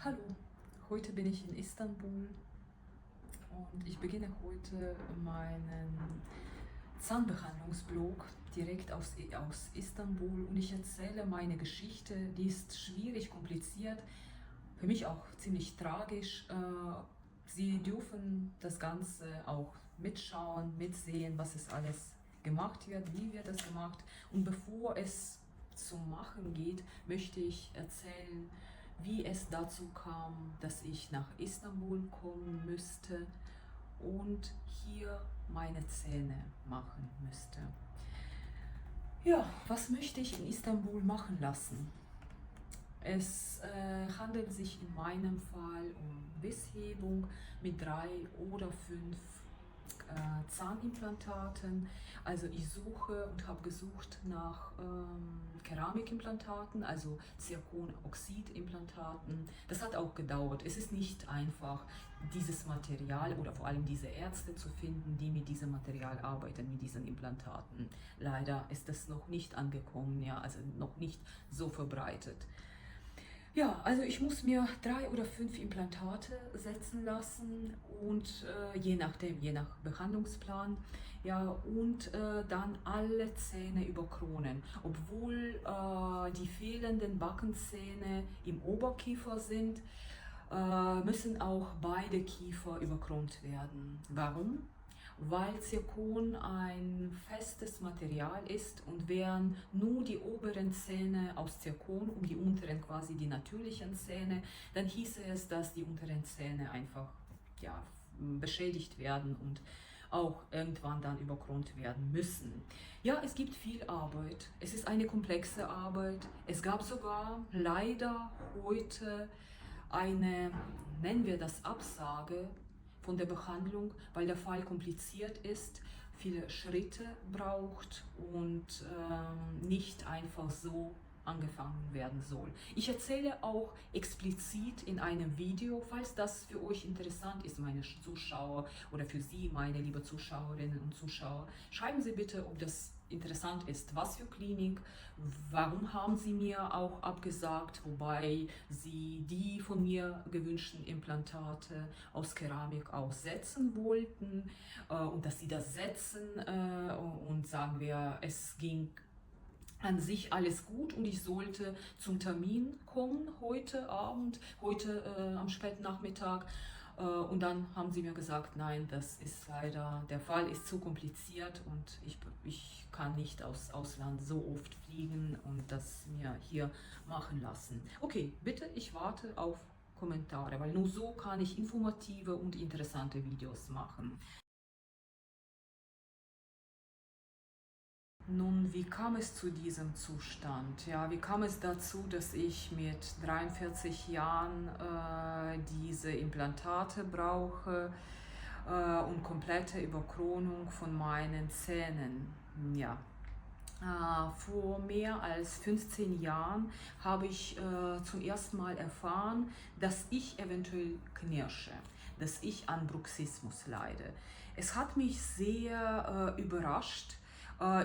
Hallo, heute bin ich in Istanbul und ich beginne heute meinen Zahnbehandlungsblog direkt aus Istanbul und ich erzähle meine Geschichte, die ist schwierig, kompliziert, für mich auch ziemlich tragisch. Sie dürfen das Ganze auch mitschauen, mitsehen, was es alles gemacht wird, wie wird es gemacht. Und bevor es zum Machen geht, möchte ich erzählen, wie es dazu kam, dass ich nach Istanbul kommen müsste und hier meine Zähne machen müsste. Ja, was möchte ich in Istanbul machen lassen? Es handelt sich in meinem Fall um Bisshebung mit 3 oder 5 Zahnimplantaten. Also ich suche und habe gesucht nach Keramikimplantaten, also Zirkonoxidimplantaten. Das hat auch gedauert. Es ist nicht einfach, dieses Material oder vor allem diese Ärzte zu finden, die mit diesem Material arbeiten, mit diesen Implantaten. Leider ist das noch nicht angekommen, ja, also noch nicht so verbreitet. Ja, also ich muss mir 3 oder 5 Implantate setzen lassen und je nachdem, je nach Behandlungsplan, ja, und dann alle Zähne überkronen. Obwohl die fehlenden Backenzähne im Oberkiefer sind, müssen auch beide Kiefer überkront werden. Warum? Weil Zirkon ein festes Material ist und wären nur die oberen Zähne aus Zirkon und die unteren quasi die natürlichen Zähne, dann hieße es, dass die unteren Zähne einfach ja, beschädigt werden und auch irgendwann dann überkront werden müssen. Ja, es gibt viel Arbeit. Es ist eine komplexe Arbeit. Es gab sogar leider heute eine, nennen wir das Absage von der Behandlung, weil der Fall kompliziert ist, viele Schritte braucht und nicht einfach so angefangen werden soll. Ich erzähle auch explizit in einem Video, falls das für euch interessant ist, meine Zuschauer, oder für Sie, meine liebe Zuschauerinnen und Zuschauer, schreiben Sie bitte, ob das interessant ist, was für Klinik, warum haben Sie mir auch abgesagt, wobei Sie die von mir gewünschten Implantate aus Keramik aussetzen wollten und dass Sie das setzen und sagen wir, es ging an sich alles gut und ich sollte zum Termin kommen heute Abend, heute am späten Nachmittag. Und dann haben sie mir gesagt, nein, das ist leider, der Fall ist zu kompliziert und ich kann nicht aus Ausland so oft fliegen und das mir hier machen lassen. Okay, bitte, ich warte auf Kommentare, weil nur so kann ich informative und interessante Videos machen. Nun, wie kam es zu diesem Zustand? Ja, wie kam es dazu, dass ich mit 43 Jahren diese Implantate brauche und komplette Überkronung von meinen Zähnen? Ja, vor mehr als 15 Jahren habe ich zum ersten Mal erfahren, dass ich eventuell knirsche, dass ich an Bruxismus leide. Es hat mich sehr überrascht.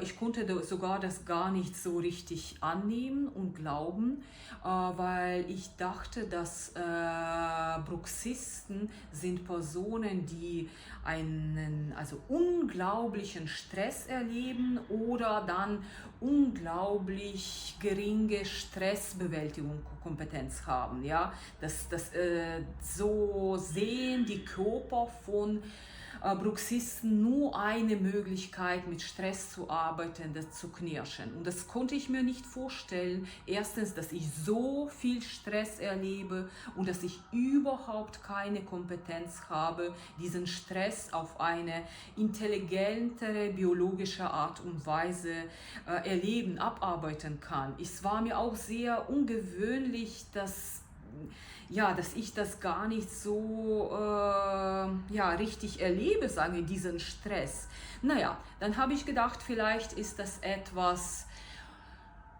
Ich konnte sogar das gar nicht so richtig annehmen und glauben, weil ich dachte, dass Bruxisten sind Personen, die einen also unglaublichen Stress erleben oder dann unglaublich geringe Stressbewältigungskompetenz haben. Ja? So sehen die Körper von Bruxisten nur eine Möglichkeit, mit Stress zu arbeiten, das zu knirschen. Und das konnte ich mir nicht vorstellen. Erstens, dass ich so viel Stress erlebe und dass ich überhaupt keine Kompetenz habe, diesen Stress auf eine intelligentere, biologische Art und Weise erleben, abarbeiten kann. Es war mir auch sehr ungewöhnlich, dass ich das gar nicht so richtig erlebe, sagen wir, diesen Stress. Naja, dann habe ich gedacht, vielleicht ist das etwas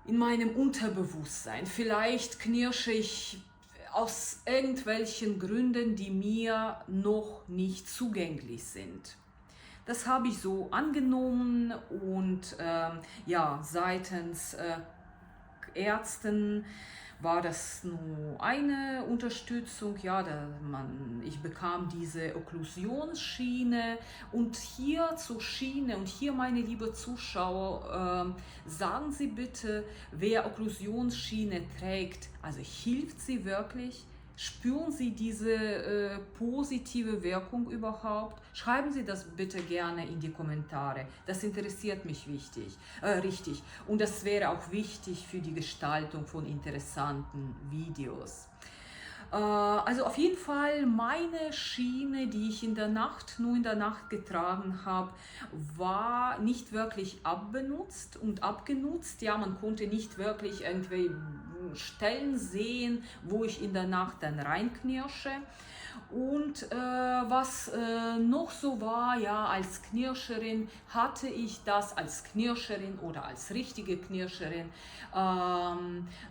in meinem Unterbewusstsein. Vielleicht knirsche ich aus irgendwelchen Gründen, die mir noch nicht zugänglich sind. Das habe ich so angenommen und seitens Ärzten war das nur eine Unterstützung, ja, ich bekam diese Okklusionsschiene und hier zur Schiene und hier, meine liebe Zuschauer, sagen Sie bitte, wer Okklusionsschiene trägt, also hilft sie wirklich? Spüren Sie diese positive Wirkung überhaupt? Schreiben Sie das bitte gerne in die Kommentare. Das interessiert mich richtig. Und das wäre auch wichtig für die Gestaltung von interessanten Videos. Also auf jeden Fall meine Schiene, die ich nur in der Nacht getragen habe, war nicht wirklich abbenutzt und abgenutzt. Ja, man konnte nicht wirklich irgendwie Stellen sehen, wo ich in der Nacht dann reinknirsche. Und was noch so war, ja, als Knirscherin hatte ich das, als Knirscherin oder als richtige Knirscherin,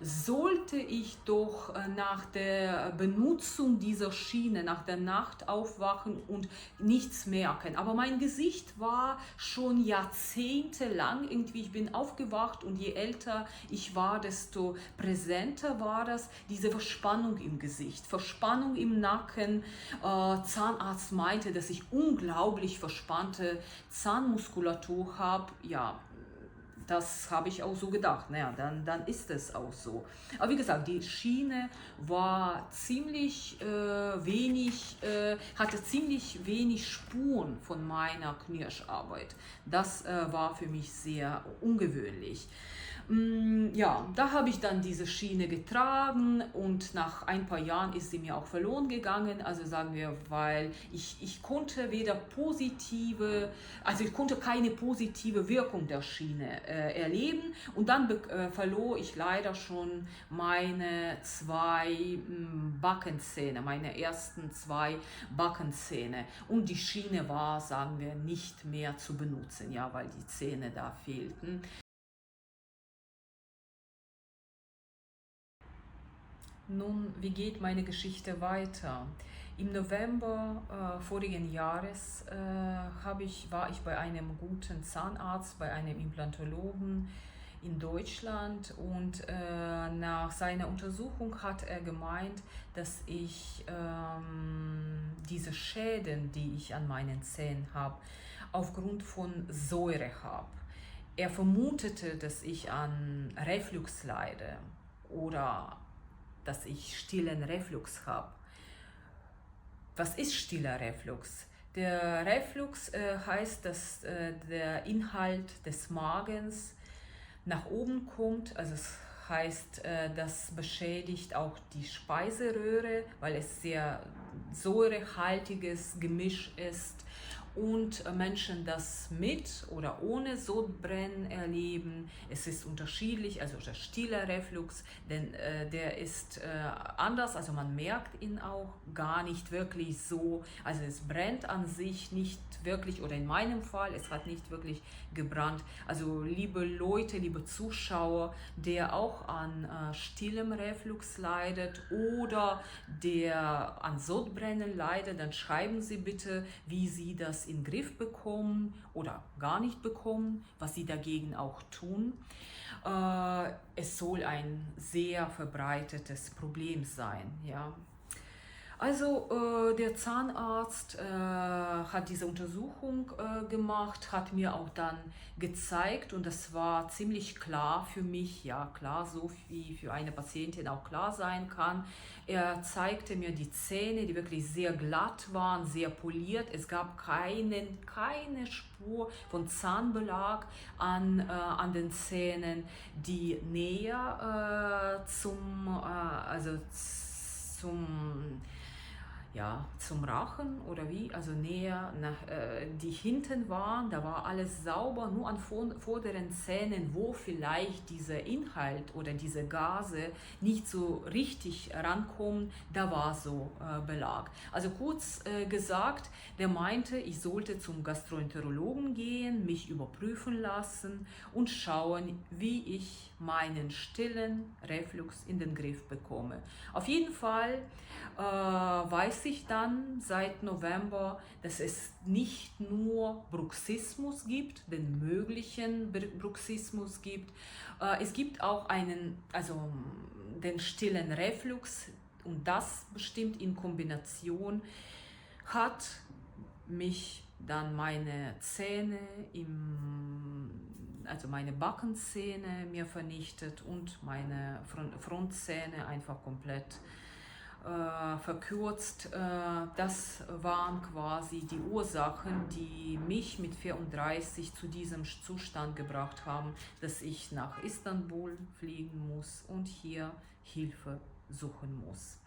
sollte ich doch nach der Benutzung dieser Schiene, nach der Nacht aufwachen und nichts merken. Aber mein Gesicht war schon jahrzehntelang irgendwie, ich bin aufgewacht und je älter ich war, desto präsenter war das, diese Verspannung im Gesicht, Verspannung im Nacken. Zahnarzt meinte, dass ich unglaublich verspannte Zahnmuskulatur habe. Ja, das habe ich auch so gedacht. Naja, dann ist es auch so. Aber wie gesagt, die Schiene war hatte ziemlich wenig Spuren von meiner Knirscharbeit. Das war für mich sehr ungewöhnlich. Ja, da habe ich dann diese Schiene getragen und nach ein paar Jahren ist sie mir auch verloren gegangen. Also sagen wir, weil ich konnte ich konnte keine positive Wirkung der Schiene erleben und dann verlor ich leider schon meine Backenzähne, meine ersten 2 Backenzähne und die Schiene war, sagen wir, nicht mehr zu benutzen, ja, weil die Zähne da fehlten. Nun, wie geht meine Geschichte weiter? Im November vorigen Jahres war ich bei einem guten Zahnarzt, bei einem Implantologen in Deutschland und nach seiner Untersuchung hat er gemeint, dass ich diese Schäden, die ich an meinen Zähnen habe, aufgrund von Säure habe. Er vermutete, dass ich an Reflux leide oder dass ich stillen Reflux habe. Was ist stiller Reflux? Der Reflux heißt, dass der Inhalt des Magens nach oben kommt, also es heißt, das beschädigt auch die Speiseröhre, weil es sehr säurehaltiges Gemisch ist und Menschen das mit oder ohne Sodbrennen erleben. Es ist unterschiedlich, also der stiller Reflux, denn der ist anders, also man merkt ihn auch gar nicht wirklich so, also es brennt an sich nicht wirklich, oder in meinem Fall, es hat nicht wirklich gebrannt. Also liebe Leute, liebe Zuschauer, der auch an stillem Reflux leidet oder der an Sodbrennen leidet, dann schreiben Sie bitte, wie Sie das in den Griff bekommen oder gar nicht bekommen, was Sie dagegen auch tun. Es soll ein sehr verbreitetes Problem sein, ja. Also der Zahnarzt hat diese Untersuchung gemacht, hat mir auch dann gezeigt und das war ziemlich klar für mich, ja klar, so wie für eine Patientin auch klar sein kann. Er zeigte mir die Zähne, die wirklich sehr glatt waren, sehr poliert. Es gab keine Spur von Zahnbelag an den Zähnen, die näher zum Rachen oder wie, also näher die hinten waren, da war alles sauber, nur an vorderen Zähnen, wo vielleicht dieser Inhalt oder diese Gase nicht so richtig rankommen, da war so Belag. Also kurz gesagt, der meinte, ich sollte zum Gastroenterologen gehen, mich überprüfen lassen und schauen, wie ich meinen stillen Reflux in den Griff bekomme. Auf jeden Fall weiß weiß ich dann seit November, dass es nicht nur Bruxismus gibt, den möglichen Bruxismus gibt. Es gibt auch den stillen Reflux, und das bestimmt in Kombination hat mich dann meine Zähne also meine Backenzähne mir vernichtet und meine Frontzähne einfach komplett verkürzt. Das waren quasi die Ursachen, die mich mit 34 zu diesem Zustand gebracht haben, dass ich nach Istanbul fliegen muss und hier Hilfe suchen muss.